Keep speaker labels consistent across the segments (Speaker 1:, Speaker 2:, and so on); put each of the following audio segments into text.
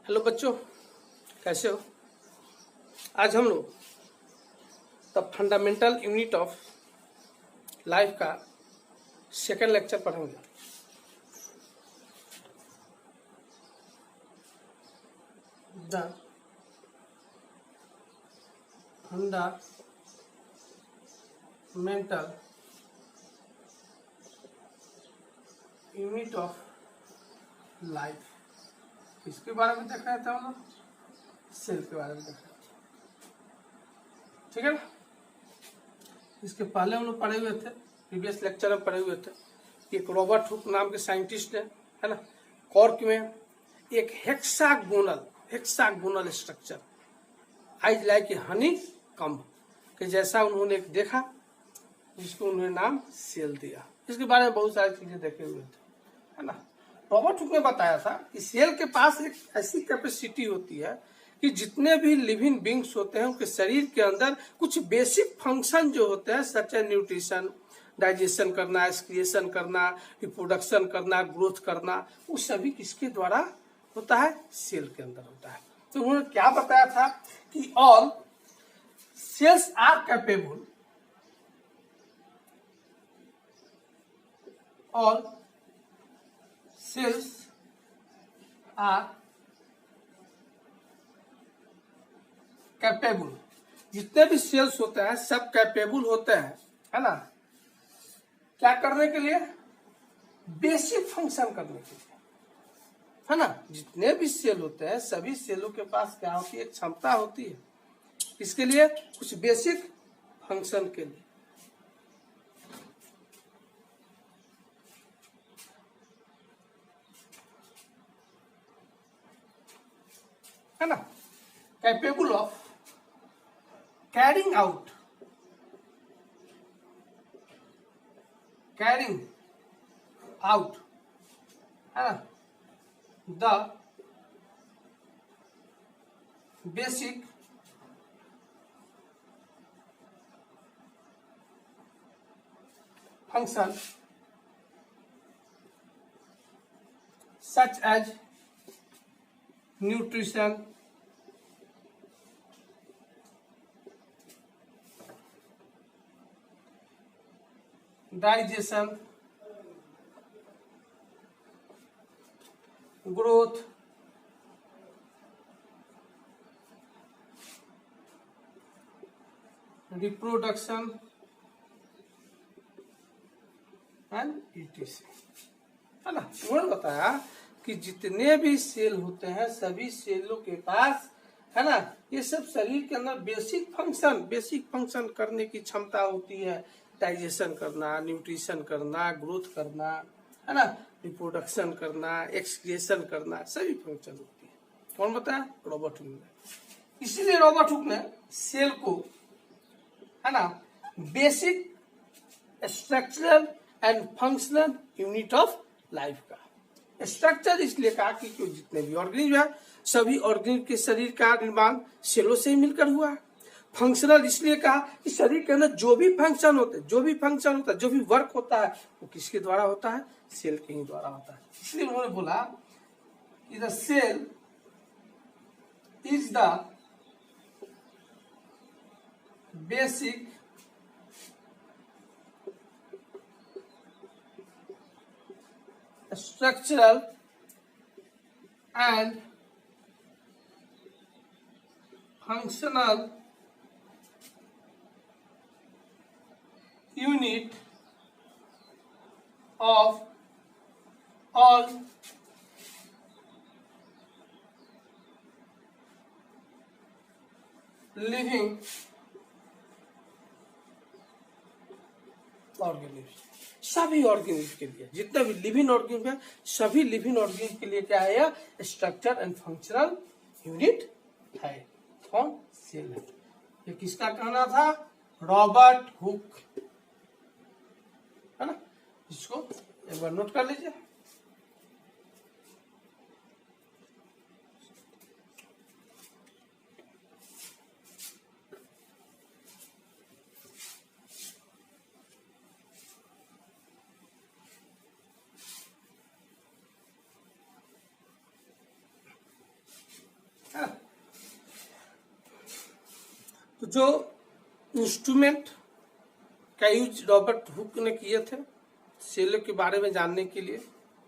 Speaker 1: Hello बच्चों, कैसे हो। आज हम लोग the fundamental unit of life का सेकेंड लेक्चर पढ़ेंगे। The fundamental unit of life, इसके बारे में देख रहे थे हम लोग, सेल के बारे में देख रहे थे, ठीक है ना। इसके पहले हम लोग पढ़े हुए थे, प्रीवियस लेक्चर में पढ़े हुए थे कि एक रॉबर्ट हुक नाम के साइंटिस्ट ने, है ना, कॉर्क में एक hexagonal structure eyes like a Honey comb के जैसा उन्होंने एक देखा, जिसको उन्होंने नाम सेल दिया। इसके बारे में बहुत सारी चीजें देखे हुए थे, है ना। रॉबर्ट हुक ने बताया था कि सेल के पास एक ऐसी कैपेसिटी होती है कि जितने भी लिविंग बींग्स होते हैं उनके शरीर के अंदर कुछ बेसिक फंक्शन जो होते हैं, सच है न्यूट्रिशन, डाइजेशन करना, एक्सक्रिएशन करना, रिप्रोडक्शन करना, ग्रोथ करना, वो सभी किसके द्वारा होता है, सेल के अंदर होता है। तो उन्होंने क्या बताया था कि all cells are capable, all cells are capable, जितने भी सेल्स होते हैं सब कैपेबल होते हैं, है ना, क्या करने के लिए, बेसिक फंक्शन करने के लिए, है ना। जितने भी सेल होते हैं सभी सेलों के पास क्या होती है, एक क्षमता होती है, इसके लिए कुछ बेसिक फंक्शन के लिए, है ना, कैपेबल ऑफ कैरिंग आउट है ना the basic function such as nutrition, digestion, growth, reproduction and ETC, है ना। उन्होंने बताया कि जितने भी सेल होते हैं सभी सेलों के पास, है ना, ये सब शरीर के अंदर बेसिक फंक्शन करने की क्षमता होती है, डाइजेशन करना, न्यूट्रिशन करना, ग्रोथ करना, है ना, रिप्रोडक्शन करना, एक्सक्रिएशन करना, सभी फंक्शन होती है। कौन बताया, रॉबर्ट हुक ने। इसीलिए रॉबर्ट हुक ने सेल को, है ना, basic structural and functional unit of life का स्ट्रक्चर इसलिए कहा कि जितने भी ऑर्गेनिज्म है सभी ऑर्गेनिज्म के शरीर का निर्माण सेलों से ही मिलकर हुआ है। फंक्शनल इसलिए कहा कि शरीर के अंदर जो भी फंक्शन होता है, जो भी वर्क होता है वो किसके द्वारा होता है, सेल के ही द्वारा होता है। इसलिए उन्होंने बोला कि the cell is the basic structural and functional unit of all living organisms। सभी ऑर्गेनिज्म के लिए, जितने भी लिविंग ऑर्गेनिज्म है सभी लिविंग ऑर्गेनिज्म के लिए क्या है, यह स्ट्रक्चर एंड फंक्शनल यूनिट है। कौन, सेल है। ये किसका कहना था, रॉबर्ट हुक, है ना। इसको एक बार नोट कर लीजिए। जो इंस्ट्रूमेंट का यूज रॉबर्ट हुक ने किए थे सेलों के बारे में जानने के लिए,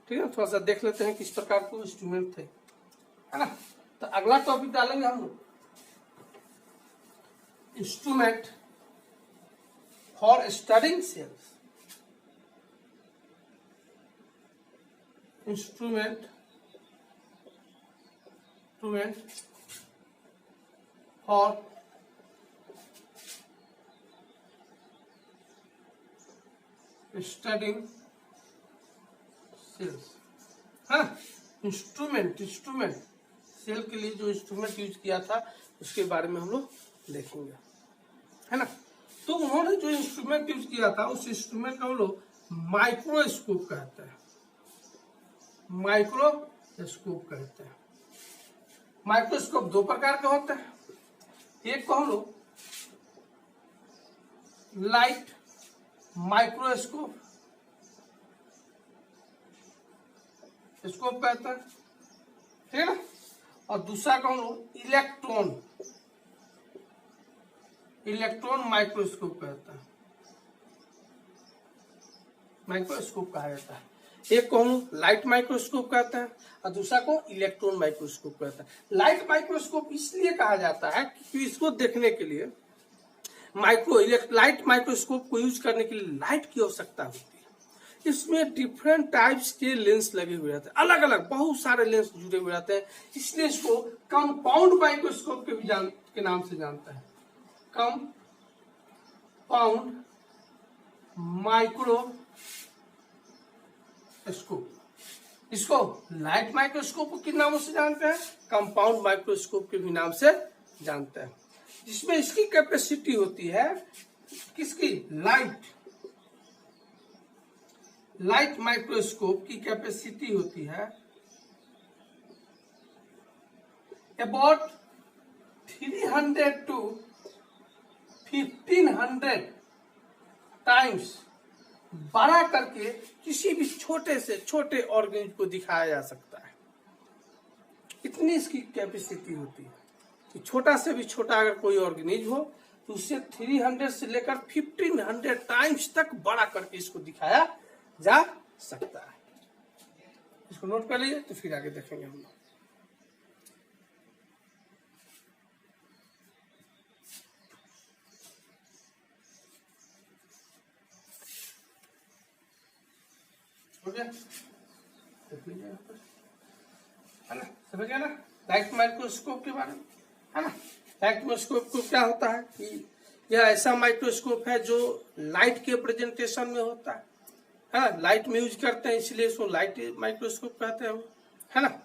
Speaker 1: ठीक है। थोड़ा सा देख लेते हैं किस प्रकार के इंस्ट्रूमेंट थे, है ना। तो अगला टॉपिक डालेंगे हम लोग instrument for studying cells. Instrument for studying cells. हाँ, इंस्ट्रूमेंट सेल के लिए जो इंस्ट्रूमेंट यूज किया था उसके बारे में हम लोग देखेंगे, है ना। तो उन्होंने जो इंस्ट्रूमेंट यूज किया था उस इंस्ट्रूमेंट को हम लोग माइक्रोस्कोप कहते हैं। माइक्रोस्कोप कहते हैं। माइक्रोस्कोप दो प्रकार के होते हैं। एक को हम लोग लाइट माइक्रोस्कोप कहते हैं, ठीक है ना। और दूसरा को हम लोग इलेक्ट्रॉन माइक्रोस्कोप कहते हैं। माइक्रोस्कोप कहा जाता है। एक को हम लाइट माइक्रोस्कोप कहते हैं और दूसरा को इलेक्ट्रॉन माइक्रोस्कोप कहते हैं। लाइट माइक्रोस्कोप इसलिए कहा जाता है क्योंकि इसको देखने के लिए लाइट माइक्रोस्कोप को यूज करने के लिए लाइट की आवश्यकता होती है। इसमें डिफरेंट टाइप्स के लेंस लगे हुए रहते हैं, अलग अलग बहुत सारे लेंस जुड़े हुए रहते हैं, इसलिए इसको कंपाउंड माइक्रोस्कोप के नाम से जानते हैं। Compound microscope. इसको लाइट माइक्रोस्कोप के नामों से जानते हैं, कंपाउंड माइक्रोस्कोप के भी नाम से जानते हैं। जिसमें इसकी कैपेसिटी होती है किसकी, लाइट माइक्रोस्कोप की कैपेसिटी होती है अबाउट 300 to 1500 टाइम्स बड़ा करके किसी भी छोटे से छोटे ऑर्गेनिज्म को दिखाया जा सकता है। इतनी इसकी कैपेसिटी होती है कि छोटा से भी छोटा अगर कोई ऑर्गेनिज्म हो तो उससे 300 से लेकर 1500 टाइम्स तक बड़ा करके इसको दिखाया जा सकता है। इसको नोट कर लीजिए, तो फिर आगे देखेंगे हम लोग। हो गया, देख लीजिए यहाँ पर, है ना। समझ गया ना लाइट माइक्रोस्कोप के बारे में, है ना। लाइट माइक्रोस्कोप को क्या होता है कि यह ऐसा माइक्रोस्कोप है जो लाइट के प्रेजेंटेशन में होता है ना। लाइट में यूज करते हैं इसलिए इसको लाइट माइक्रोस्कोप कहते हैं, है ना।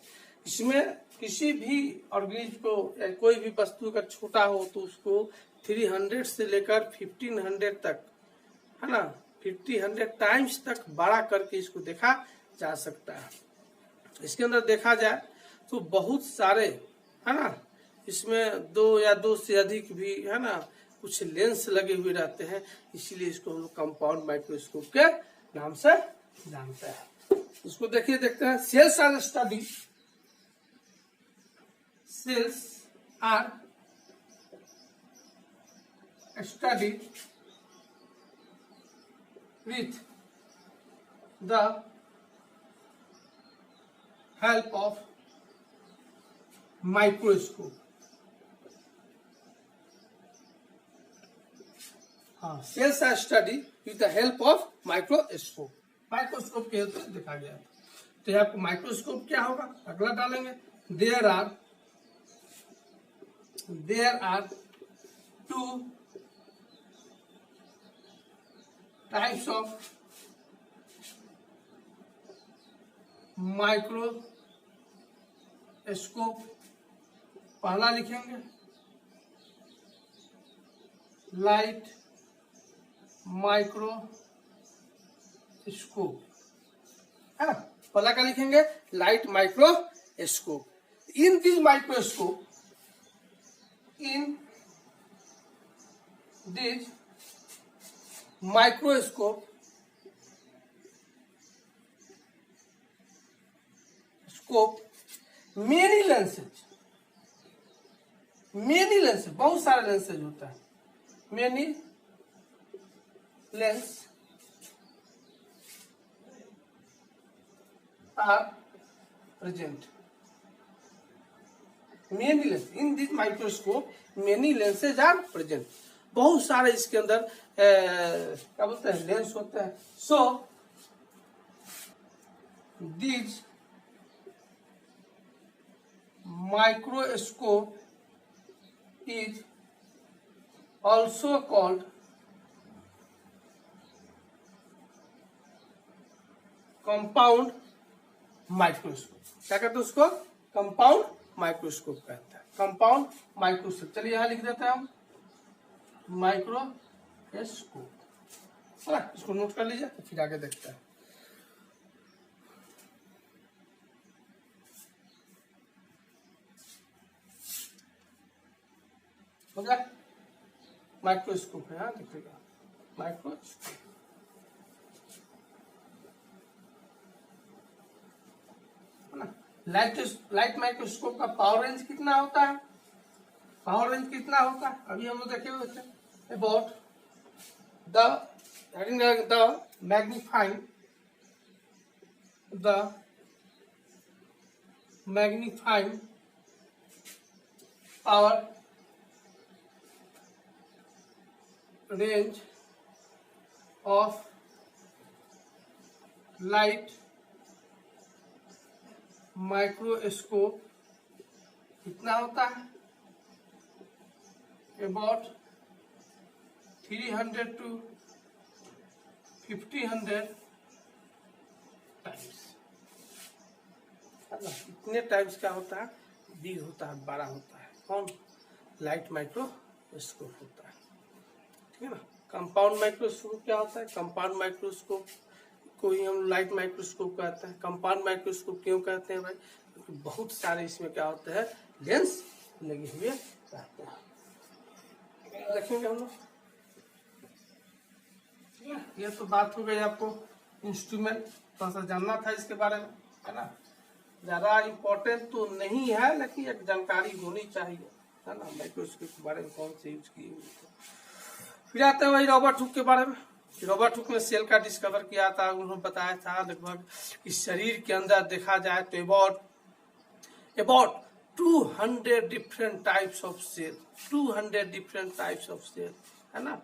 Speaker 1: इसमें किसी भी ऑर्गेनिज्म को या कोई भी वस्तु अगर छोटा हो तो उसको 300 से लेकर 1500 तक, है ना, 1500 टाइम्स तक बड़ा करके इसको देखा जा सकता है। इसके अंदर देखा जाए तो बहुत सारे, है ना, इसमें 2 या 2 से अधिक भी, है ना, कुछ लेंस लगे हुए रहते हैं, इसीलिए इसको हम लोग कंपाउंड माइक्रोस्कोप के नाम से जानते हैं। इसको देखिए, देखते हैं। Cells are study with the help of microscope। हाँ, cells are study with the help of microscope. Microscope के हेल्प से देखा गया। तो यहाँ पर माइक्रोस्कोप क्या होगा, अगला डालेंगे। There are 2 types of microscope. पहला लिखेंगे लाइट माइक्रोस्कोप, है ना। पहला क्या लिखेंगे, light microscope. In this microscope, many lenses, बहुत सारे लेंसेज होता है, many lens are present. Many lens in this microscope, many lenses are present. बहुत सारे इसके अंदर क्या बोलते हैं लेंस होते हैं. So these microscope is also called compound microscope. क्या कहते हैं उसको? कंपाउंड माइक्रोस्कोप कहते हैं. Compound microscope. चलिए यहां लिख देते हैं हम माइक्रोस्कोप. इसको नोट कर लीजिए फिर आगे देखते हैं. हो गया. माइक्रोस्कोप है. हाँ देखिएगा माइक्रोस्कोप. लाइट माइक्रोस्कोप का पावर रेंज कितना होता है? पावर रेंज कितना होता है अभी हम लोग देखे हुए थे. About the magnifying power range of light microscope कितना होता है? About 300 to 1500 times. इतने टाइम्स क्या होता है? बिग होता है, बड़ा होता है. कौन? लाइट माइक्रोस्कोप होता है. ठीक है ना. कंपाउंड माइक्रोस्कोप क्या होता है? कंपाउंड माइक्रोस्कोप को ही हम लाइट माइक्रोस्कोप कहते हैं. कंपाउंड माइक्रोस्कोप क्यों कहते हैं भाई? क्योंकि बहुत सारे इसमें क्या होते हैं लेंस लगे हुए रहते हैं. देखेंगे हम लोग. ये तो बात हो गई आपको इंस्ट्रूमेंट. थोड़ा सा जानना था इसके बारे में, है ना. ज्यादा इम्पोर्टेंट तो नहीं है लेकिन एक जानकारी होनी चाहिए, है ना, माइक्रोस्कोप के बारे में कौन से यूज किए हुए. फिर आते हैं वही रॉबर्ट हुक के बारे में. रॉबर्ट हुक ने सेल का डिस्कवर किया था. उन्होंने बताया था लगभग इस शरीर के अंदर देखा जाए तो about 200 different types of cell. 200 different types of cell, है ना.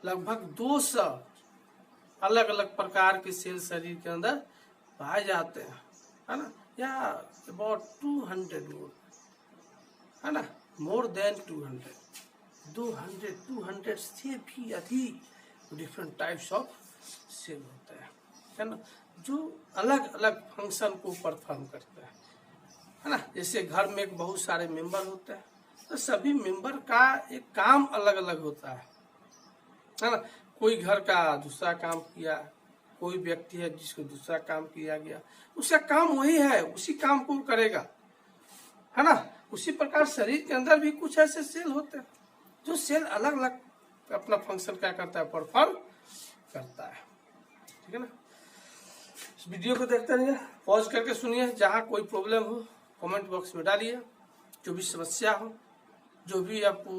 Speaker 1: लगभग 200 अलग अलग प्रकार के सेल शरीर के अंदर पाए जाते हैं, है ना. या अबाउट 200 मोर, है ना, मोर देन 200 से भी अधिक डिफरेंट टाइप्स ऑफ सेल होते हैं, है ना, जो अलग अलग फंक्शन को परफॉर्म करते हैं, है ना. जैसे घर में एक बहुत सारे मेंबर होते हैं तो सभी मेंबर का एक काम अलग अलग होता है ना. कोई घर का दूसरा काम किया, कोई व्यक्ति है जिसको दूसरा काम किया गया, उसका काम वही है, उसी काम को करेगा, है ना. उसी प्रकार शरीर के अंदर भी कुछ ऐसे सेल होते हैं जो सेल अलग अलग अपना फंक्शन क्या करता है, परफॉर्म करता है. ठीक है ना. इस वीडियो को देखते रहिए, पॉज करके सुनिए. जहाँ कोई प्रॉब्लम हो कमेंट बॉक्स में डालिए. जो भी समस्या हो, जो भी आपको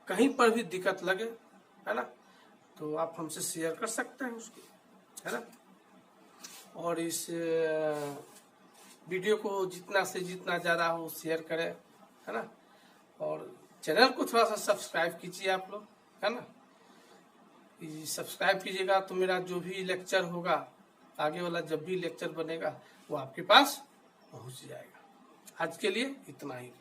Speaker 1: कहीं पर भी दिक्कत लगे, है ना, तो आप हमसे शेयर कर सकते हैं उसको, है ना. और इस वीडियो को जितना से जितना ज़्यादा हो शेयर करें, है ना. और चैनल को थोड़ा सा सब्सक्राइब कीजिए आप लोग, है ना. सब्सक्राइब कीजिएगा तो मेरा जो भी लेक्चर होगा, आगे वाला जब भी लेक्चर बनेगा वो आपके पास पहुंच जाएगा. आज के लिए इतना ही.